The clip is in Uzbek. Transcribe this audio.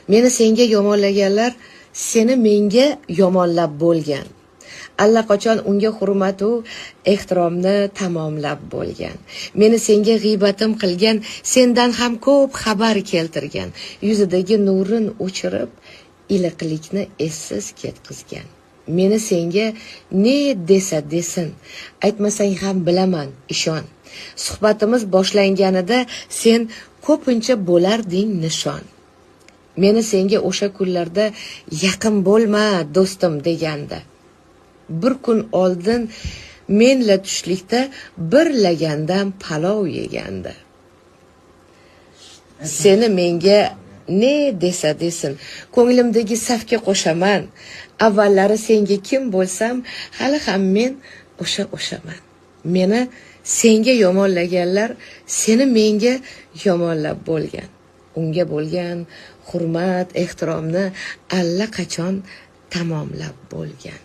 Meni senga yomonlaganlar seni menga yomonlab bo'lgan. Allaqachon unga hurmat-u ehtiromni tamomlab bo'lgan. Meni senga g'iybatim qilgan, sendan ham ko'p xabar keltirgan. Yuzidagi nurin o'chirib, iliqlikni essiz ketkizgan. Meni senga ne desa desin, aytmasang ham bilaman, ishon. Suhbatimiz boshlanganida sen ko'pincha bo'larding nishon. Meni senga o'sha kunlarda yaqin bo'lma, do'stim deganda. Bir kun oldin menla tushlikda bir lagandan palov yeganda. Seni menga ne desa desin, ko'nglimdagi safga qo'shaman. Avvallari senga kim bo'lsam, hali ham men o'shaman. Meni senga yomonlaganlar seni menga yomonlab bo'lgan. Unga bo'lgan hurmat, ehtiromni allaqachon tamomlab bo'lgan.